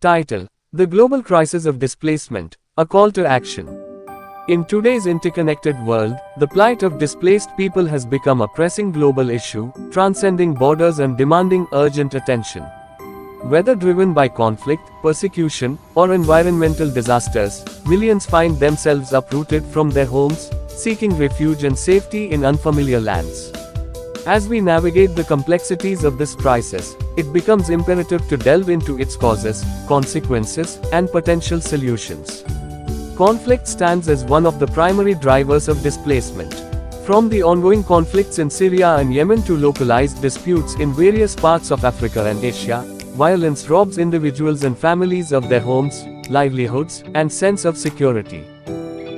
Title: The Global Crisis of Displacement, a Call to Action. In today's interconnected world, the plight of displaced people has become a pressing global issue, transcending borders and demanding urgent attention. Whether driven by conflict, persecution, or environmental disasters, millions find themselves uprooted from their homes, seeking refuge and safety in unfamiliar lands. As we navigate the complexities of this crisis, it becomes imperative to delve into its causes, consequences, and potential solutions. Conflict stands as one of the primary drivers of displacement. From the ongoing conflicts in Syria and Yemen to localized disputes in various parts of Africa and Asia, violence robs individuals and families of their homes, livelihoods, and sense of security.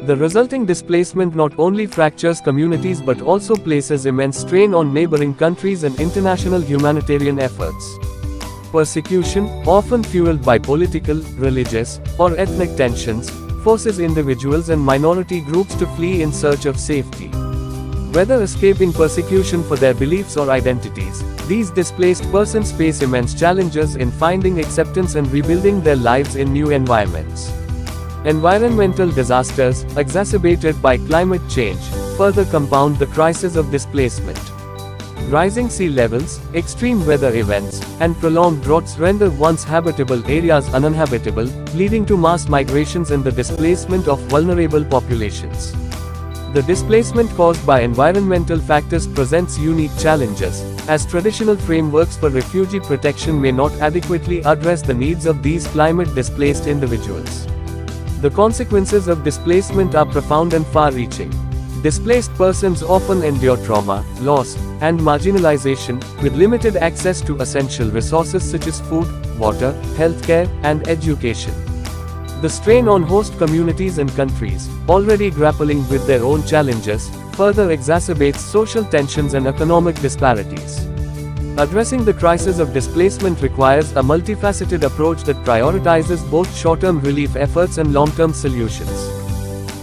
The resulting displacement not only fractures communities but also places immense strain on neighboring countries and international humanitarian efforts. Persecution, often fueled by political, religious, or ethnic tensions, forces individuals and minority groups to flee in search of safety. Whether escaping persecution for their beliefs or identities, these displaced persons face immense challenges in finding acceptance and rebuilding their lives in new environments. Environmental disasters, exacerbated by climate change, further compound the crisis of displacement. Rising sea levels, extreme weather events, and prolonged droughts render once habitable areas uninhabitable, leading to mass migrations and the displacement of vulnerable populations. The displacement caused by environmental factors presents unique challenges, as traditional frameworks for refugee protection may not adequately address the needs of these climate-displaced individuals. The consequences of displacement are profound and far-reaching. Displaced persons often endure trauma, loss, and marginalization, with limited access to essential resources such as food, water, healthcare, and education. The strain on host communities and countries, already grappling with their own challenges, further exacerbates social tensions and economic disparities. Addressing the crisis of displacement requires a multifaceted approach that prioritizes both short-term relief efforts and long-term solutions.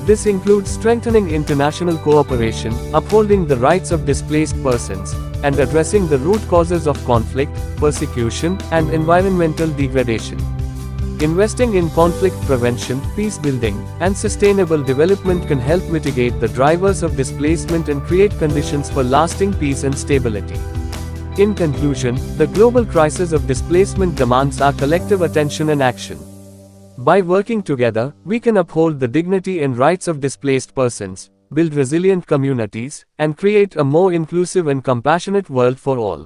This includes strengthening international cooperation, upholding the rights of displaced persons, and addressing the root causes of conflict, persecution, and environmental degradation. Investing in conflict prevention, peace building, and sustainable development can help mitigate the drivers of displacement and create conditions for lasting peace and stability. In conclusion, the global crisis of displacement demands our collective attention and action. By working together, we can uphold the dignity and rights of displaced persons, build resilient communities, and create a more inclusive and compassionate world for all.